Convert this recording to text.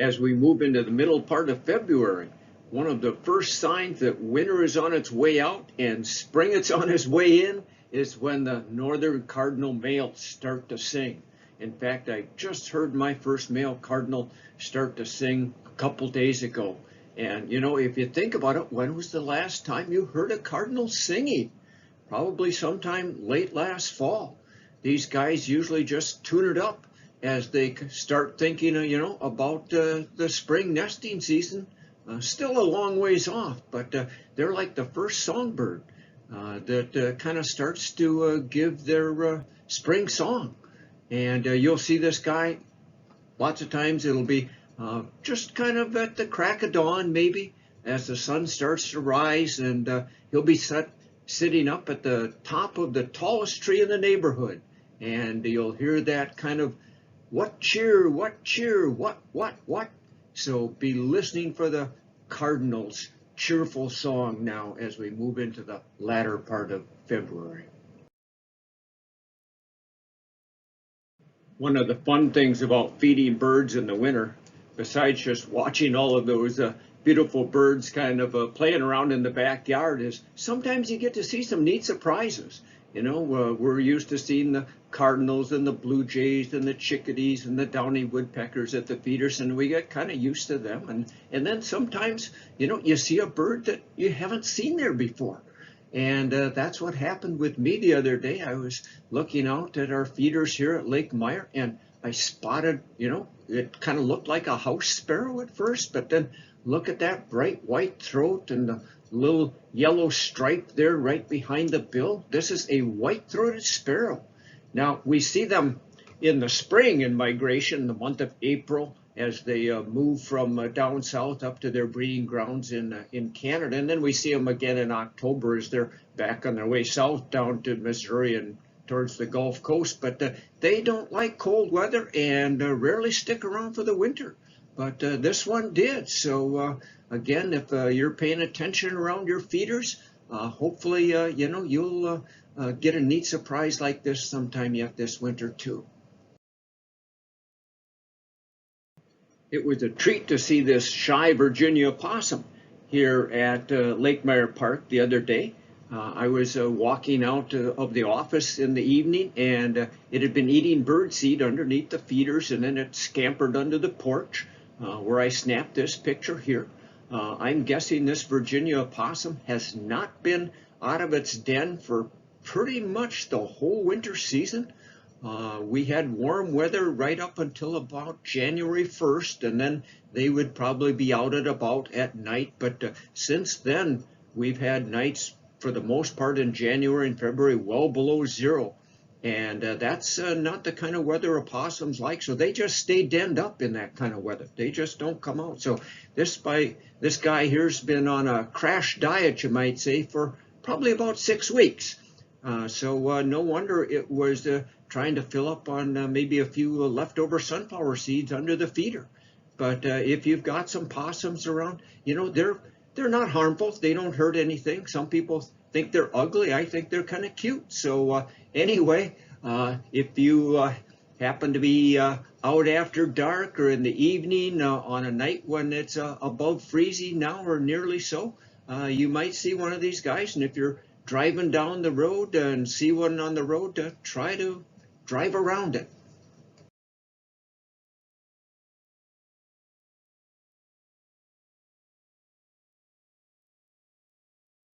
as we move into the middle part of February. One of the first signs that winter is on its way out and spring is on its way in is when the northern cardinal males start to sing. In fact, I just heard my first male cardinal start to sing a couple days ago. And, you know, if you think about it, when was the last time you heard a cardinal singing? Probably sometime late last fall. These guys usually just tune it up as they start thinking, about the spring nesting season. Still a long ways off, but they're like the first songbird that kind of starts to give their spring song. And you'll see this guy lots of times. It'll be just kind of at the crack of dawn, maybe, as the sun starts to rise, and he'll be sitting up at the top of the tallest tree in the neighborhood. And you'll hear that kind of, what cheer, what? So be listening for the cardinals' cheerful song now as we move into the latter part of February. One of the fun things about feeding birds in the winter, besides just watching all of those beautiful birds kind of playing around in the backyard, is sometimes you get to see some neat surprises. We're used to seeing the cardinals and the blue jays and the chickadees and the downy woodpeckers at the feeders, and we get kind of used to them. And then sometimes, you see a bird that you haven't seen there before. And that's what happened with me the other day. I was looking out at our feeders here at Lake Meyer, and I spotted, it kind of looked like a house sparrow at first, but then look at that bright white throat and the little yellow stripe there right behind the bill. This is a white-throated sparrow. Now, we see them in the spring in migration, the month of April, as they move from down south up to their breeding grounds in Canada. And then we see them again in October as they're back on their way south down to Missouri and towards the Gulf Coast. But they don't like cold weather and rarely stick around for the winter. But this one did. So again, if you're paying attention around your feeders, hopefully, you'll get a neat surprise like this sometime yet this winter too. It was a treat to see this shy Virginia opossum here at Lake Meyer Park the other day. I was walking out of the office in the evening, and it had been eating birdseed underneath the feeders, and then it scampered under the porch where I snapped this picture here. I'm guessing this Virginia opossum has not been out of its den for pretty much the whole winter season. We had warm weather right up until about January 1st, and then they would probably be out at about at night. But since then, we've had nights for the most part in January and February well below zero. And that's not the kind of weather opossums like, so they just stay denned up in that kind of weather. They just don't come out. So this guy here's been on a crash diet, you might say, for probably about 6 weeks. So no wonder it was trying to fill up on maybe a few leftover sunflower seeds under the feeder. But if you've got some possums around, they're not harmful. They don't hurt anything. Some people think they're ugly. I think they're kind of cute. So anyway, if you happen to be out after dark or in the evening on a night when it's above freezing now or nearly so, you might see one of these guys. And if you're driving down the road and see one on the road, try to drive around it.